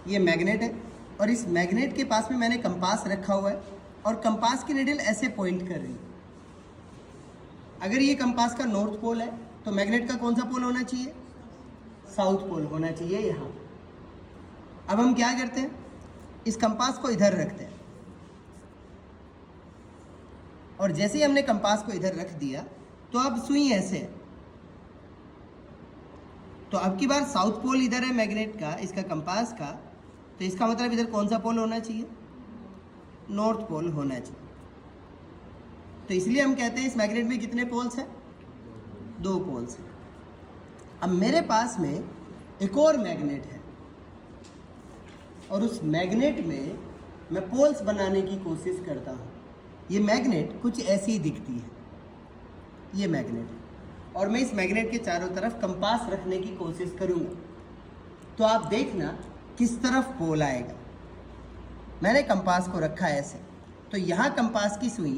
ये मैग्नेट है और इस मैग्नेट के पास में मैंने कंपास रखा हुआ है और कंपास की निडल ऐसे पॉइंट कर रही है। अगर ये कंपास का नॉर्थ पोल है तो मैग्नेट का कौन सा पोल होना चाहिए? साउथ पोल होना चाहिए यहाँ। अब हम क्या करते हैं, इस कंपास को इधर रखते हैं और जैसे ही हमने कंपास को इधर रख दिया तो अब सुई ऐसे है। तो अब की बार साउथ पोल इधर है मैग्नेट का, इसका कंपास का, तो इसका मतलब इधर कौन सा पोल होना चाहिए? नॉर्थ पोल होना चाहिए। तो इसलिए हम कहते हैं इस मैग्नेट में कितने पोल्स हैं? 2 पोल्स हैं। अब मेरे पास में एक और मैग्नेट है और उस मैग्नेट में मैं पोल्स बनाने की कोशिश करता हूँ। ये मैग्नेट कुछ ऐसी ही दिखती है, ये मैग्नेट है और मैं इस मैग्नेट के चारों तरफ कंपास रखने की कोशिश करूँगा। तो आप देखना किस तरफ पोल आएगा। मैंने कंपास को रखा है ऐसे, तो यहाँ कंपास की सुई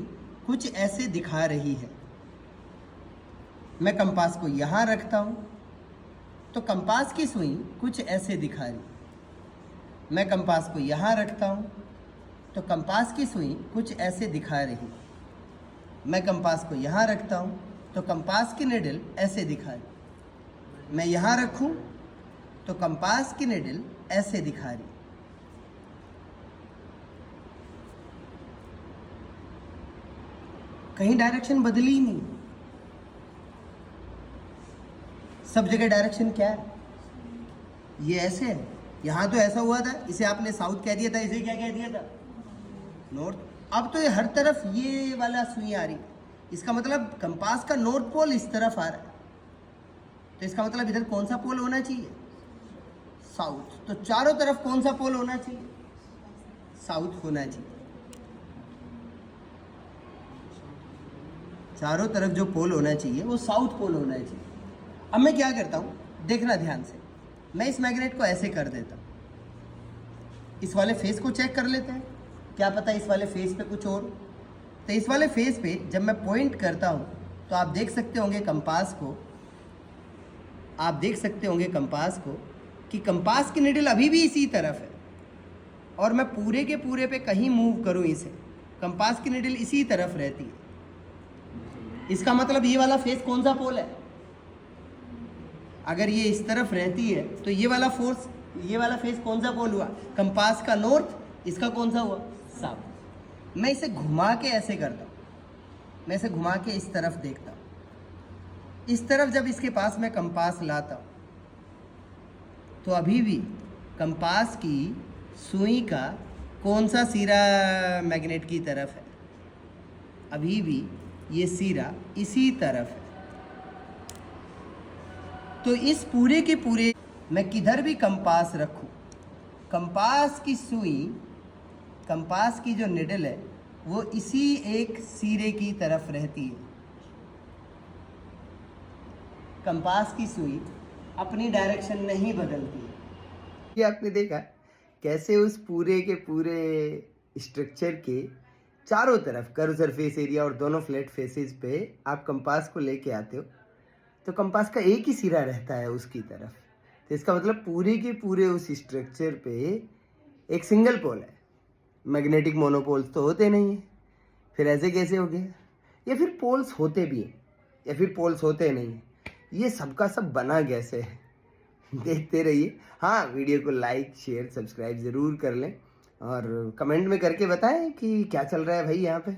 कुछ ऐसे दिखा रही है। मैं कंपास को यहाँ रखता हूँ तो कंपास की सुई कुछ ऐसे दिखा रही है। मैं कंपास को यहाँ रखता हूँ तो कंपास की सुई कुछ ऐसे दिखा रही। मैं कंपास को यहाँ रखता हूँ तो कंपास की निडल ऐसे दिखा रही। मैं यहाँ रखूँ तो कंपास की निडल ऐसे दिखा रही। कहीं डायरेक्शन बदली ही नहीं, सब जगह डायरेक्शन क्या है? ये ऐसे है। यहाँ तो ऐसा हुआ था, इसे आपने साउथ कह दिया था, इसे क्या कह दिया था? नॉर्थ। अब तो ये हर तरफ ये वाला सुई आ रही, इसका मतलब कंपास का नॉर्थ पोल इस तरफ आ रहा है, तो इसका मतलब इधर कौन सा पोल होना चाहिए? साउथ। तो चारों तरफ कौन सा पोल होना चाहिए? साउथ होना चाहिए। चारों तरफ जो पोल होना चाहिए वो साउथ पोल होना चाहिए। अब मैं क्या करता हूँ, देखना ध्यान से, मैं इस मैग्नेट को ऐसे कर देता हूँ। इस वाले फेस को चेक कर लेते हैं, क्या पता इस वाले फेस पे कुछ और। तो इस वाले फेस पे जब मैं पॉइंट करता हूँ तो आप देख सकते होंगे कंपास को, आप देख सकते होंगे कंपास को कि कंपास की निडल अभी भी इसी तरफ है और मैं पूरे के पूरे पे कहीं मूव करूँ इसे, कंपास की निडल इसी तरफ रहती है। इसका मतलब ये वाला फेस कौन सा पोल है? अगर ये इस तरफ रहती है तो ये वाला फोर्स, ये वाला फेस कौन सा पोल हुआ? कंपास का नॉर्थ। इसका कौन सा हुआ? साउथ। मैं इसे घुमा के ऐसे करता हूँ, मैं इसे घुमा के इस तरफ देखता हूँ। इस तरफ जब इसके पास मैं कंपास लाता हूँ तो अभी भी कंपास की सुई का कौन सा सिरा मैग्नेट की तरफ है? अभी भी ये सिरा इसी तरफ है। तो इस पूरे के पूरे मैं किधर भी कंपास रखूं, कंपास की सुई, कंपास की जो निडल है वो इसी एक सिरे की तरफ रहती है। कंपास की सुई अपनी डायरेक्शन नहीं बदलती है। ये आपने देखा कैसे उस पूरे के पूरे स्ट्रक्चर के चारों तरफ कर्व सरफेस एरिया और दोनों फ्लैट फेसेस पे आप कंपास को लेके आते हो तो कंपास का एक ही सिरा रहता है उसकी तरफ। तो इसका मतलब पूरे के पूरे उस स्ट्रक्चर पे एक सिंगल पोल है। मैग्नेटिक मोनोपोल्स तो होते नहीं हैं, फिर ऐसे कैसे हो गया? या फिर पोल्स होते भी हैं या फिर पोल्स होते नहीं हैं, ये सबका सब बना कैसे है? देखते रहिए। हाँ, वीडियो को लाइक शेयर सब्सक्राइब ज़रूर कर लें और कमेंट में करके बताएं कि क्या चल रहा है भाई यहाँ पे।